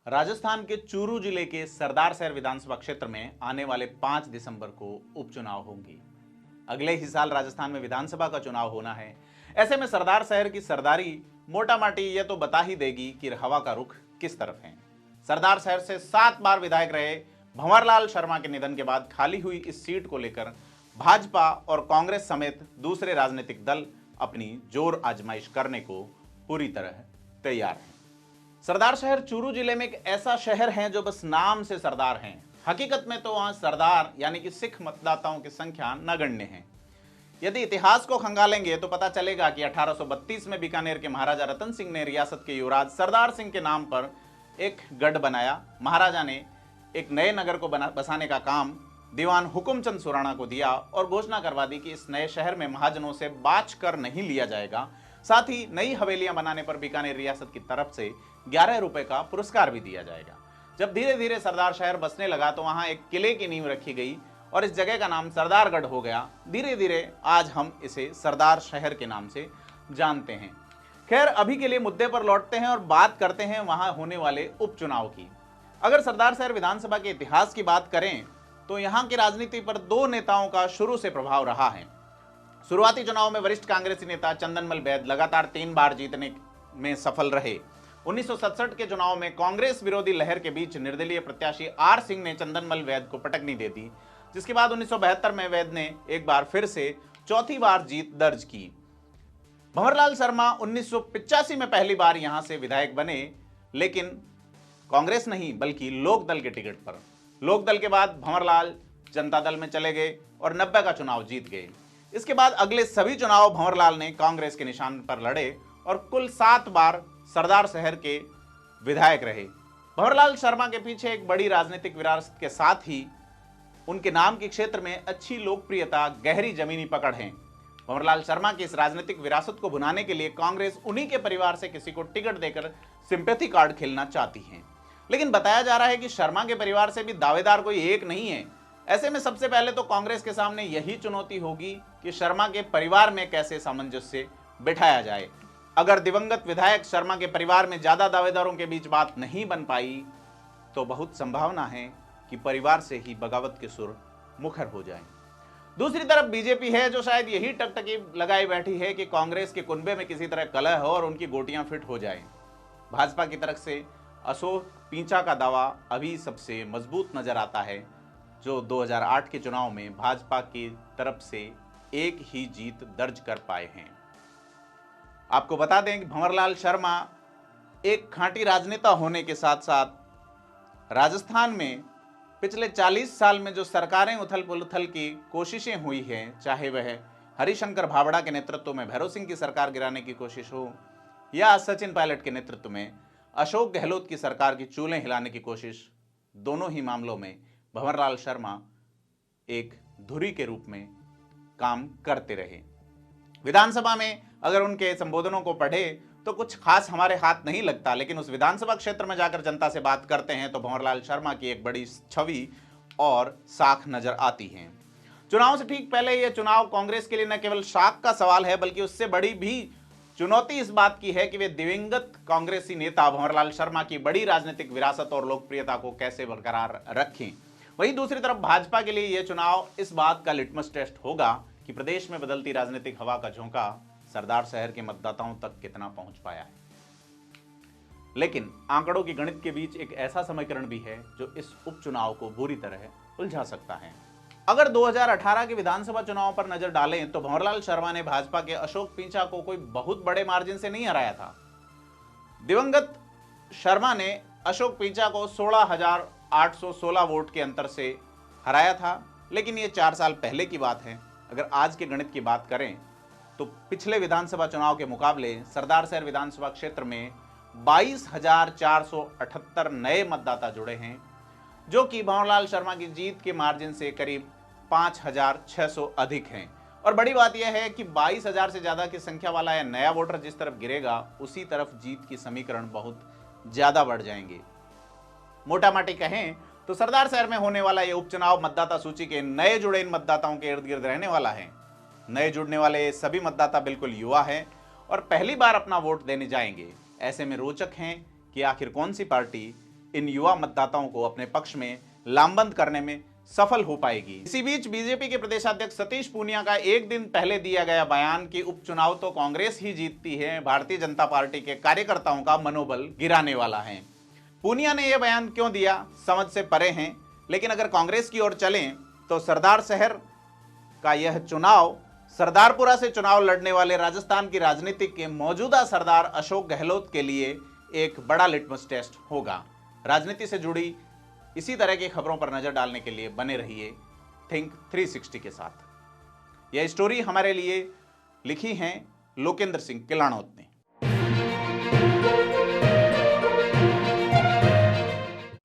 राजस्थान के चूरू जिले के सरदार शहर विधानसभा क्षेत्र में आने वाले 5 दिसंबर को उपचुनाव होंगे। अगले ही साल राजस्थान में विधानसभा का चुनाव होना है। ऐसे में सरदार शहर की सरदारी मोटा माटी यह तो बता ही देगी कि हवा का रुख किस तरफ है। सरदार शहर से 7 बार विधायक रहे भंवरलाल शर्मा के निधन के बाद खाली हुई इस सीट को लेकर भाजपा और कांग्रेस समेत दूसरे राजनीतिक दल अपनी जोर आजमाइश करने को पूरी तरह तैयार हैं। सरदार शहर चूरू जिले में एक ऐसा शहर है जो बस नाम से सरदार हैं। हकीकत में तो वहां सरदार यानी कि सिख मतदाताओं की संख्या नगण्य है। यदि इतिहास को खंगालेंगे तो पता चलेगा कि 1832 में बीकानेर के महाराजा रतन सिंह ने रियासत के युवराज सरदार सिंह के नाम पर एक गढ़ बनाया। महाराजा ने एक नए नगर को बसाने का काम दीवान हुकुमचंद सुराणा को दिया और घोषणा करवा दी कि इस नए शहर में महाजनों से बाच कर नहीं लिया जाएगा। साथ ही नई हवेलियां बनाने पर बीकानेर रियासत की तरफ से 11 रुपए का पुरस्कार भी दिया जाएगा। जब धीरे धीरे सरदार शहर बसने लगा तो वहां एक किले की नींव रखी गई और इस जगह का नाम सरदारगढ़ हो गया। धीरे धीरे आज हम इसे सरदार शहर के नाम से जानते हैं। खैर, अभी के लिए मुद्दे पर लौटते हैं और बात करते हैं वहां होने वाले उपचुनाव की। अगर सरदार शहर विधानसभा के इतिहास की बात करें तो यहां की राजनीति पर 2 नेताओं का शुरू से प्रभाव रहा है। शुरुआती चुनाव में वरिष्ठ कांग्रेसी नेता चंदनमल बैद लगातार 3 बार जीतने में सफल रहे। 1967 के चुनाव में कांग्रेस विरोधी लहर के बीच निर्दलीय प्रत्याशी आर सिंह ने चंदनमल वैद को पटकनी दे दी, जिसके बाद 1972 में वैद ने एक बार फिर से चौथी बार जीत दर्ज की। भंवरलाल शर्मा 1985 में पहली बार यहां से विधायक बने, लेकिन कांग्रेस नहीं बल्कि लोकदल के टिकट पर। लोकदल के बाद भंवरलाल जनता दल में चले गए और 90 का चुनाव जीत गए। इसके बाद अगले सभी चुनाव भंवरलाल ने कांग्रेस के निशान पर लड़े और कुल 7 बार सरदार शहर के विधायक रहे। भंवरलाल शर्मा के पीछे एक बड़ी राजनीतिक विरासत के साथ ही उनके नाम के क्षेत्र में अच्छी लोकप्रियता, गहरी जमीनी पकड़ है। भंवरलाल शर्मा की इस राजनीतिक विरासत को भुनाने के लिए कांग्रेस उन्हीं के परिवार से किसी को टिकट देकर सिंपैथी कार्ड खेलना चाहती है। लेकिन बताया जा रहा है कि शर्मा के परिवार से भी दावेदार कोई एक नहीं है। ऐसे में सबसे पहले तो कांग्रेस के सामने यही चुनौती होगी कि शर्मा के परिवार में कैसे सामंजस्य बिठाया जाए। अगर दिवंगत विधायक शर्मा के परिवार में ज्यादा दावेदारों के बीच बात नहीं बन पाई तो बहुत संभावना है कि परिवार से ही बगावत के सुर मुखर हो जाएं। दूसरी तरफ बीजेपी है जो शायद यही टकटकी लगाई बैठी है कि कांग्रेस के कुनबे में किसी तरह कलह हो और उनकी गोटियां फिट हो जाएं। भाजपा की तरफ से अशोक पींचा का दावा अभी सबसे मजबूत नजर आता है, जो 2008 के चुनाव में भाजपा की तरफ से एक ही जीत दर्ज कर पाए हैं। आपको बता दें कि भंवरलाल शर्मा एक खांटी राजनेता होने के साथ साथ राजस्थान में पिछले 40 साल में जो सरकारें उथल पुथल की कोशिशें हुई हैं, चाहे वह हरिशंकर भावड़ा के नेतृत्व में भैरव सिंह की सरकार गिराने की कोशिश हो या सचिन पायलट के नेतृत्व में अशोक गहलोत की सरकार की चूल्हे हिलाने की कोशिश, दोनों ही मामलों में भंवरलाल शर्मा एक धुरी के रूप में काम करते रहे। विधानसभा में अगर उनके संबोधनों को पढ़े तो कुछ खास हमारे हाथ नहीं लगता, लेकिन उस विधानसभा क्षेत्र में जाकर जनता से बात करते हैं तो भंवरलाल शर्मा की एक बड़ी छवि और साख नजर आती है। चुनाव से ठीक पहले यह चुनाव कांग्रेस के लिए न केवल साख का सवाल है बल्कि उससे बड़ी भी चुनौती इस बात की है कि वे दिवंगत कांग्रेसी नेता भंवरलाल शर्मा की बड़ी राजनीतिक विरासत और लोकप्रियता को कैसे बरकरार रखें। वहीं दूसरी तरफ भाजपा के लिए यह चुनाव इस बात का लिटमस टेस्ट होगा कि प्रदेश में बदलती राजनीतिक हवा का झोंका सरदार शहर के मतदाताओं तक कितना पहुंच पाया है। लेकिन आंकड़ों की गणित के बीच एक ऐसा समीकरण भी है जो इस उपचुनाव को बुरी तरह उलझा सकता है। अगर 2018 के विधानसभा चुनाव पर नजर डालें तो भंवरलाल शर्मा ने भाजपा के अशोक पींचा को कोई बहुत बड़े मार्जिन से नहीं हराया था। दिवंगत शर्मा ने अशोक पींचा को 16,816 वोट के अंतर से हराया था, लेकिन ये 4 साल पहले की बात है। अगर आज के गणित की बात करें तो पिछले विधानसभा चुनाव के मुकाबले सरदार शहर विधानसभा क्षेत्र में 22,478 नए मतदाता जुड़े हैं, जो कि भंवरलाल शर्मा की जीत के मार्जिन से करीब 5,600 अधिक हैं। और बड़ी बात यह है कि 22,000 से ज्यादा की संख्या वाला यह नया वोटर जिस तरफ गिरेगा उसी तरफ जीत की समीकरण बहुत ज्यादा बढ़ जाएंगे। मोटा माटी कहें तो सरदार शहर में होने वाला यह उपचुनाव मतदाता सूची के नए जुड़े इन मतदाताओं के इर्द गिर्द रहने वाला है। नए जुड़ने वाले सभी मतदाता बिल्कुल युवा हैं और पहली बार अपना वोट देने जाएंगे। ऐसे में रोचक हैं कि आखिर कौन सी पार्टी इन युवा मतदाताओं को अपने पक्ष में लामबंद करने में सफल हो पाएगी। इसी बीच बीजेपी के प्रदेशाध्यक्ष सतीश पूनिया का एक दिन पहले दिया गया बयान कि उपचुनाव तो कांग्रेस ही जीतती है, भारतीय जनता पार्टी के कार्यकर्ताओं का मनोबल गिराने वाला है। पूनिया ने यह बयान क्यों दिया समझ से परे हैं, लेकिन अगर कांग्रेस की ओर चलें तो सरदार शहर का यह चुनाव सरदारपुरा से चुनाव लड़ने वाले राजस्थान की राजनीति के मौजूदा सरदार अशोक गहलोत के लिए एक बड़ा लिटमस टेस्ट होगा। राजनीति से जुड़ी इसी तरह की खबरों पर नजर डालने के लिए बने रहिए थिंक 360 के साथ। यह स्टोरी हमारे लिए लिखी है लोकेंद्र सिंह किलाणौत ने।